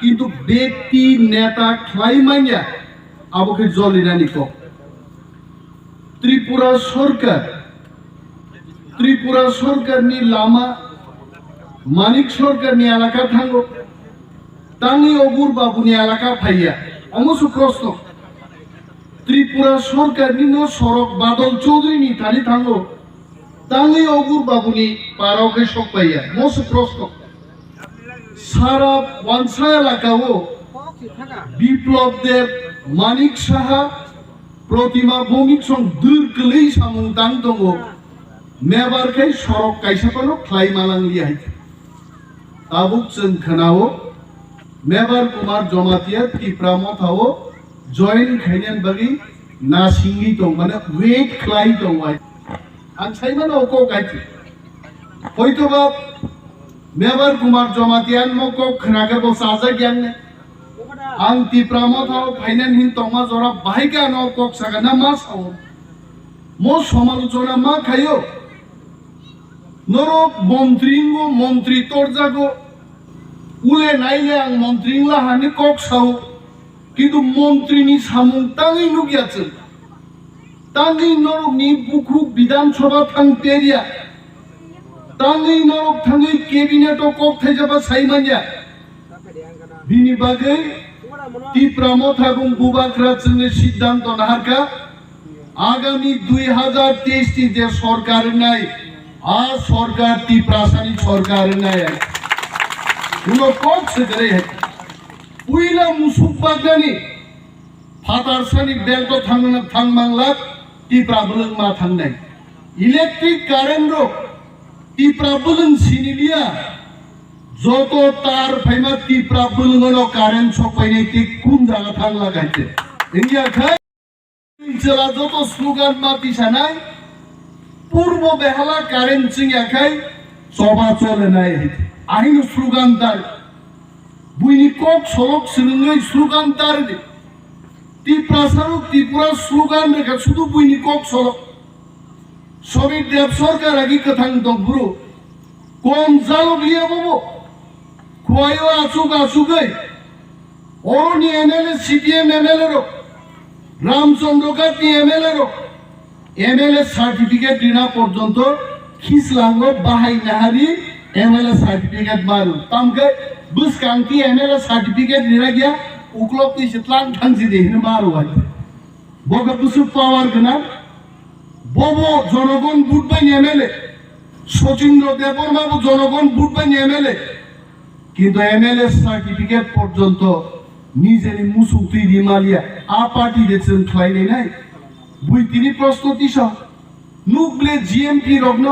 কিন্তু ব্যক্তি নেতা খ্লাইমাইয়া আবকে জলিনানি ক ত্রিপুরা সরকারনি লামা মানিক সরকারনি এলাকা থাঙ্গো তাঙ্গি অগুর বাবুনি এলাকা ফাইয়া অমসু প্রশ্ন ত্রিপুরা সরকারনি নো সড়ক বাদল চৌধুরীনি তানি থাঙ্গো তাঙ্গি অগুর বাবুনি পারকে সব পাইয়া মসু প্রশ্ন সারা ওয়ানসা এলাকাও বিপ্লব দেব মানিক সাহা প্রতিমা ভৌমিক সং দীর্ঘলেই সামুং দাং দङ মেবারখাই সড়ক কাইসাপানো খ্লাই মালাংলি হাইতে তাবুক जों खोनाओ मेबार कुमार जमातिया टिप्रा मथाओ जয়েন खायनान बागै नासिंगि दं माने वेट ख्लाई दं आं साइमान ओको गाइति हयतोबा मेबार कुमार जमातियान मको खोनागे बो साजा गियानने आं टिप्रा मथाओ फाइनान हिन तमा जरा बाहायगा न कक सागा ना मा साओ मो समालोचना मा खायो नरक मन्त्रींगो मन्त्री तोरजागो उले नाइले आं मन्त्रींला हानि कक साओ किन्तु मन्त्रीनि सामुं तांगै नुगियाचों तांगै नरकनि बुखु विधानसभा थां पेरिया तांगै नरक थांगै केबिनेटो कक थाइजाबा साइमानिया बिनि बागै टिप्रा मथागुं बुबाग्रा जोंनि सिद्धांत नाहारका आगामी 2023 नि जे सरकार नाय आ सरकार टिप्रासानि सरकार नाय उनो कक सेदरे है उइला मुसुक बागनानि फातारसानि बेल्ट थांमांला टिप्रा बुलुं मा थांनाय इलेक्ट्रिक कारेन्ट रो टिप्रा बुलुं सिनिलिया যত তার ফাইমা টিপ্রা বুলুঙনো কারেন্ট সপাইনে তি কোন জায়গা থাং লাগাইতে ইন্ডিয়া খাই জেলা যত স্লোগান মাতি সানাই পূর্ব বেহালা কারেন্ট সিং একাই সভা চলে নাই আহিনো স্লোগান তার বুইনি কক সড়ক সিলুঙই স্লোগান তার টিপ্রা সারু ত্রিপুরা স্লোগান রেখা শুধু বুইনি কক সড়ক সবই দেব সরকার আগি কথাং দং বুড়ো কম জালো বিয়া বাবু खोयो आसुगै ओरनी एमएलए सीपीएम एमएलए रो रामचंद्र गाती एमएलए रो एमएलए सार्टिफिकेट दिना पर्यंत खिसलांगो बाहाय नाहारी एमएलए सार्टिफिकेट मारु तामके बुसकांती एमएलए सार्टिफिकेट दिना गया उक्लक तिसलां थांसि देहिनो मारु आइ बगा बुसु पावर गना बबो जनगण बुटबाय एमएलए सचिन्द्र देबबर्माबो जनगण बुटबाय एमएलए কিন্তু এমএলএ সার্টিফিকেট পর্যন্ত নিজেরই মুসুক্তি দিমালিয়া আ পার্টি দেখছেন খাইলে নাই বুই তিনি প্রশ্ন তিস নুকলে জিএমপি রগ্ন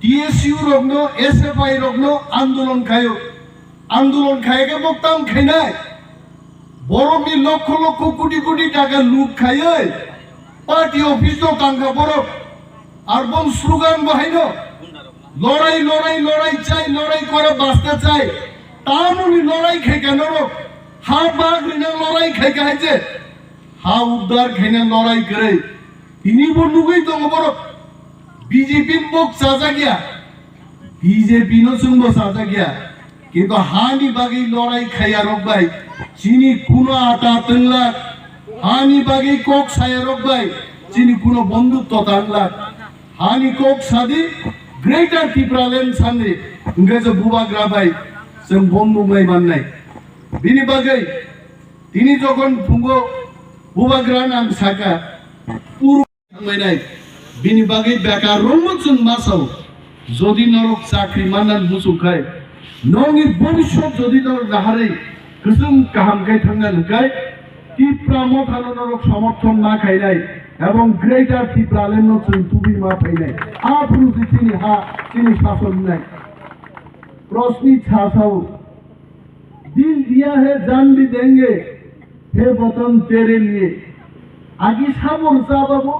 টিএসইউ রগ্ন এসএফআই রগ্ন আন্দোলন খায়কে বক্তাম খাইনাই বড়মি লক্ষ লক্ষ কোটি কোটি টাকা লুট খাইয়ে পার্টি অফিস তো কাঙ্কা বড় আর বন স্লোগান বাহাইনো লড়াই লড়াই লড়াই চাই লড়াই করে বাঁচতে চাই तामुनी लड़ाई खेका नरो हा बागरिना लड़ाई खेका है हा उद्धार खेने लड़ाई करे इनी बनुगई दङ बरो बीजेपी बक साजा गया बीजेपी नो सुंगो साजा गया किंतु हानि बागी लड़ाई खाया रक भाई चिनी कुनो आटा तंगला हानि बागी कोक साया रक भाई चिनी कुनो बंधुत्व तंगला हानि कोक सादी ग्रेटर टिप्रा लैंड सानरे इंगेज बुबाग्रा भाई जों बंधु माननाय बिनि बागै তিনি যখন ফুঙ্গো বুবাগ্রা নাম সাকা পুরো থামাইনাই বিনি বাগै বেকার রমচন মাসাও যদি নরক চাকরি মানান মুসুখাই নংনি ভবিষ্যৎ যদি নর নাহারে গোসों কাহামকাই থাঙ্গা নুকাই টিপ্রা মথানো নরক সমর্থন না খাইনাই এবং গ্রেটার টিপ্রা লেন जों তুবি মা পাইনাই আপনি তিনি হা তিনি শাসন নাই रोशनी छासाओ दिल दिया है जान भी देंगे हे वतन तेरे लिए आगे साबुर साबाबो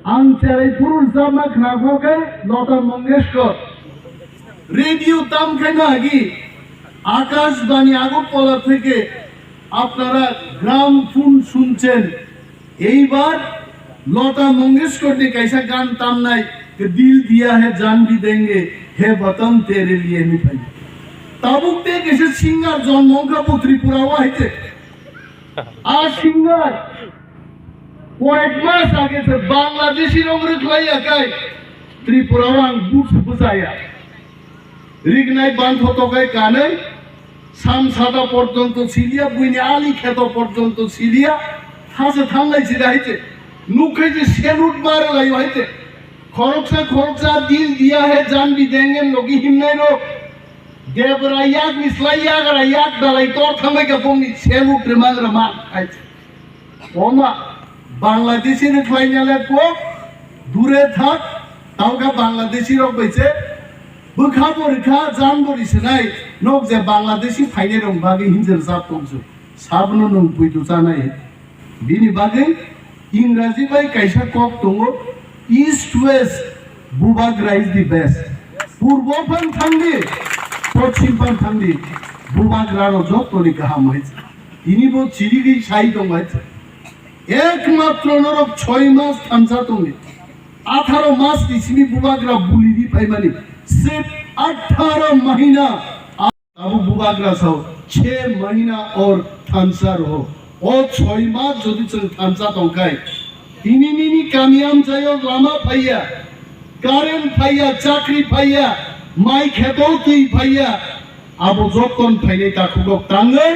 आं चेरै पुरुष जामा खागो गए लता मंगेशकर रेडियो ताम खाना आगे आकाशबाणी আগরতলা থেকে আপনারা গ্রাম ফোন শুনছেন এইবার লতা मंगेशकर ने कैसा गान ताम নাই कि दिल दिया है जान भी देंगे हे वतन तेरे लिए मिठाई তাবুক দিয়ে গেছে সিঙ্গার জন্মঙ্কাপু ত্রিপুরাও আইছে আর সিঙ্গার কয়েক মাস আগে বাংলাদেশি রঙরে খাইয়া খাই ত্রিপুরাও আং বুঝ বুঝাইয়া রিগনাই বান্ধ তকাই কানে সামসাদা পর্যন্ত ছিলিয়া বুইনি আলি খেত পর্যন্ত ছিলিয়া হাসে থামলাইছে রাইছে নুখাইছে সেলুট মারে লাই হইছে খরচা দিল দিয়া হে জানবি দেঙ্গেন লগি হিমনাই রো দেবরা ইয়াক মিসলাই ইয়াগরা ইয়াক দালাই তোর থামে কে পমনি সেলুট রে মাগরা মা খাইছে ওমা বাংলাদেশের ফাইনালে কো দূরে থাক তাওকা বাংলাদেশি রক হইছে বুখা পরীক্ষা জান বরিছে নাই নক যে বাংলাদেশি ফাইনে রং বাগে হিনজের জাত তমসু সাবনো নং বুইতো জানাই বিনি বাগে ইংরাজি বাই কাইসা কক দङो ইস্ট ওয়েস্ট বুবাগ্রা ইজ দি বেস্ট পূর্ব ফান থাंदि পশ্চিম ফান থাंदि বুবাগ্রার যতনি গাহাম হইছে ইনিবো চিরিগি সাই দং হইছে একমাত্র নরক 6 মাস থামসা দङि 18 মাস দিছিনি বুবাগ্রা বুলিদি পাইমানি सिर्फ 18 महीना अब बुबाग्रा सौ 6 महीना और थांसार हो और 6 मास যদি থামসা দংকাই ইনি কামিয়াম যায়ও লামা পাইয়া কারেন্ট পাইয়া চাকরি পাইয়া মাই খেতও তুই পাইয়া আবো যতন ফাইনে তাকুক তাঙ্গে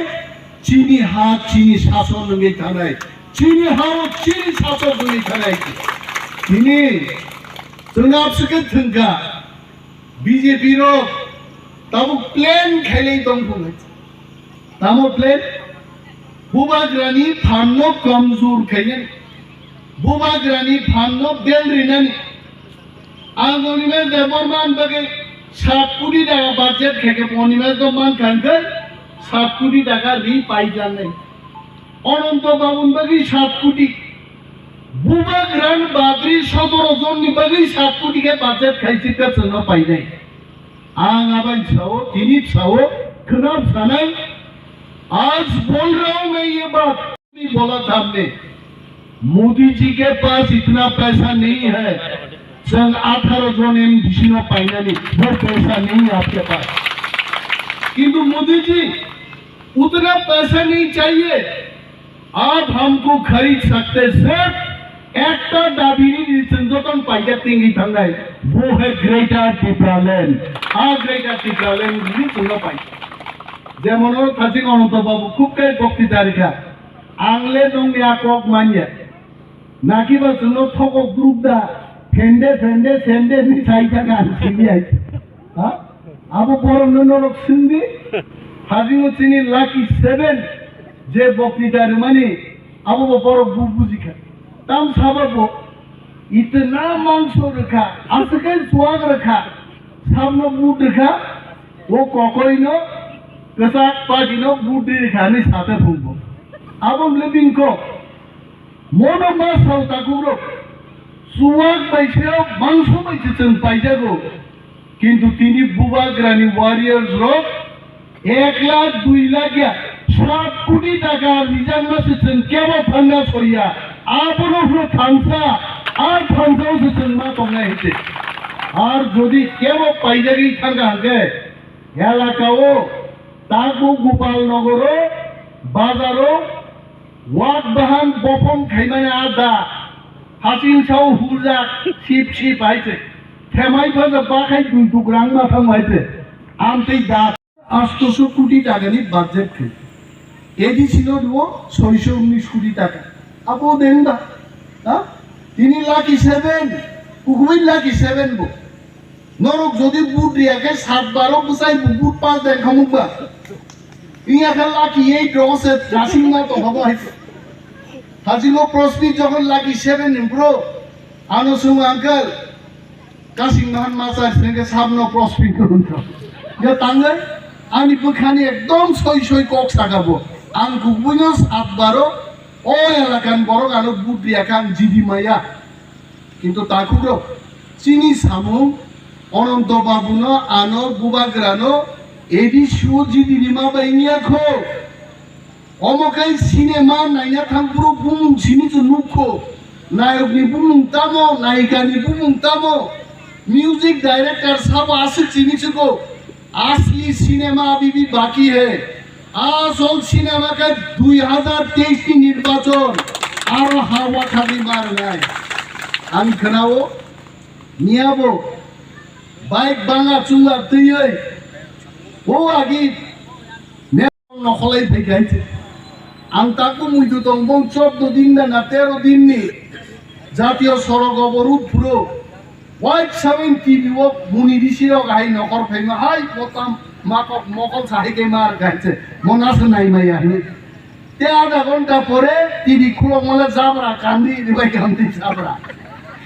চিনি হাত চিনি শাসন নগে থানায় চিনি হাও চিনি শাসন নগে থানায় তিনি जों आपसके थंगा बीजेपी रो ताबो प्लेन खाइले दंफुं तामो प्लेन बुबाग्रानी फाननो कमजोर खाइने बुबाग्रानी फाननो बेल रिनानी आगोनी में देवरमान बगे 7 कोटी टाका बाजेट खेके पनी में तो मान खानके 7 कोटी टाका रि पाई जाने अनंत बाबुन बगे 7 कोटी बुबाग्रान बाद्री 17 जन नि बगे 7 कोटी के बाजेट खाइछि का चंगा पाई नहीं आंग आबाई छाओ तिनी छाओ खनाब सानाई आज बोल रहा हूं मैं ये बात नहीं बोला था हमने मोदी जी के पास इतना पैसा नहीं है संग 18 जन एमडीसी नो पाइनानी वो पैसा नहीं है आपके पास किंतु मोदी जी उतना पैसा नहीं चाहिए आप हमको खरीद सकते सिर्फ একটা দাবিনি দিচ্ছেন যতন পাইয়া তিঙ্গি থাঙ্গাই वो है greater Tripura land greater Tripura land দিচ্ছেন পাই যেমন কাছে অনন্ত বাবু খুব কাই বক্তৃতা রেখা আংলে দংনি আকক মানিয়া নাকি বা জন্য ঠক গ্রুপ দা ফেন্ডে সেন্ডে নি সাইটা গান সিবি আই হ্যাঁ আবু পরন নরক সিন্ধি হাজিও চিনি লাকি 7 যে বক্তৃতার মানে আবু বড় বুঝি খা तम साबो इतना मांसो रखा असके स्वाग रखा सामने बूट रखा वो कोकोइनो कसाक पाजिनो बूट रखा नहीं साथे फुंबो अब हम लिविंग को मोनो मास होता गुरो स्वाग पैसे मांसो पैसे चंद पाइजे गो किंतु तिनी बुबाग्रानी वॉरियर्स रो 1 लाख 2 लाख या 7 कोटी टाका रिजार्व से चंद केबो फंडा छोड़िया आपनो हलो थांसा আর থাংসাও সেনমা তোমরা হেতে আর যদি কেউ পাইজাগি থাঙ্গা হাগে এলাকাও তাকু গোপালনগর বাজারও ওয়াক বাহান বপন খাইমানে আদা হাসিন সাও হুজা শিপ আইছে থেমাই ফাজা বাখাই দুই টুকরাং মাথাম আইছে আমতেই দা 800 কোটি টাকানি বাজেট ছিল এডি ছিল 619 কোটি টাকা আপো দেনদা হ্যাঁ 3 লাখ 7 কুকুই লাখ 7 বো নরক যদি বুট রিয়াকে 7-12 বুসাই বুট পাস দেন খামুবা ইয়া খাল লাখ 8 রসে রাসিং না তো হবো হইছে হাজিলো প্রসপি যখন লাখ 7 ইমপ্রো আনোসুম আঙ্কেল কাসিং মান মাসার থেকে সামনে প্রসপি করুন তো ইয়া তাঙ্গে আমি পখানি একদম সই কক সাগাবো আং কুকুইনো 7-12 ও এলাকান বড় আলো বুট রিয়াকান জিডি মাইয়া কিন্তু তাকুরো চিনি সামু অনন্ত বাবুনো আনো বুবাগ্রানো এডি শো জিডি রিমা বাইনিয়া খো অমকাই সিনেমা নাইনা থামপুরো বুম চিনি তো নুখো নায়কনি বুম তামো নায়িকানি বুম তামো মিউজিক ডাইরেক্টর সব আছে চিনি চকো असली सिनेमा अभी भी बाकी है আসল সিনেমাকে 2023 की নির্বাচন আর হাওয়া খালি মার নাই আমি খানাও নিয়াবো বাইক ভাঙা চুলা তুই ও আগে নকলাই ফেকাইছে আং তাকু মুইতো তংবং 14 দিন না 13 দিন নি জাতীয় সড়ক অবরোধ পুরো হোয়াইট 70 ও মুনি ঋষির গাই নকর ফেমা হাই পতাম মাকক মকল সাহিকে মার গাইছে মনাস নাই মাই আনি তে আধা ঘন্টা পরে টিভি খুলো মলে যাবরা কান্দি রিবাই কান্দি যাবরা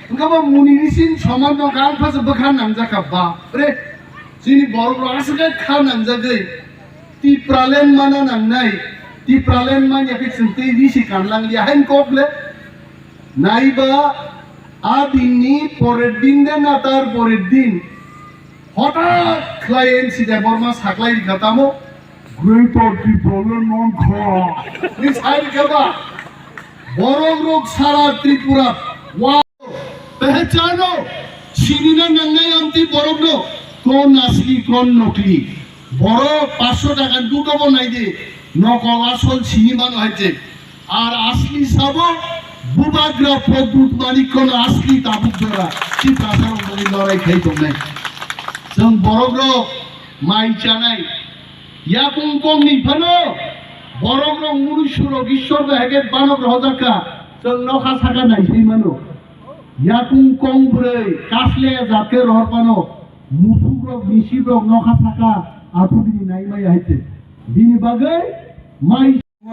Ngapa muni risin সমান গান ফাসে বখান নাম জাকা বা রে চিনি বড় বড় আসলে খান নাম জাগে তি প্রালেন মানা নাম নাই তি প্রালেন মান ইয়াকে চিনতে রিসি কানলাং লিয়া হেন কোবলে নাইবা আদিননি পরের দিন দে না তার পরের দিন হঠাৎ ক্লায়েন্ট সিদে বর্মা সাকলাই খাতামো গ্রেটার ত্রিপুরা নন খা নি সাইড খাবা বড় রোগ সারা ত্রিপুরা पहचानो সিনিনা নাঙ্গাই আমতি বরগ্ন কোন আসলি কোন নকলি বড় 500 টাকা দুটো বনাই দে নকল আসল সিনিমান হইছে আর আসলি সব বুবাগ্রা পদ্মুত মানিক কোন আসলি তাবুক ধরা কি প্রাসার বলি লড়াই খাই তো নাই जों বরগ্র মাই চানাই ইয়া কোন কোন নিফানো বরগ্র মুরুষুর ঈশ্বর হেগে বানগ্র হজাকা जों নখা ছাকা নাই সেই মানো ইয়াকুং কং ব্রে কাসলে জাতে রহপানো মুসুব্রক নিশিব্রক নখা থাকা আতুদিনি নাইমাই আইতে বিনি বাগে মাই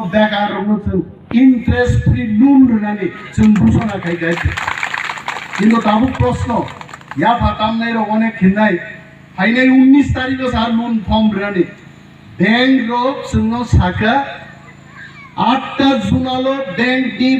বেকার রঙছেন ইন্টারেস্ট ফ্রি লোন রনানি जों ঘোষণা খাই গাইতে কিন্তু তাবু প্রশ্ন ইয়া ফাতাম নাই রগনে খিনাই ফাইনাই 19 তারিখে সার লোন ফর্ম রনানি ব্যাংক রোক जोंनो সাকা 8টা জুনালো ব্যাংক দি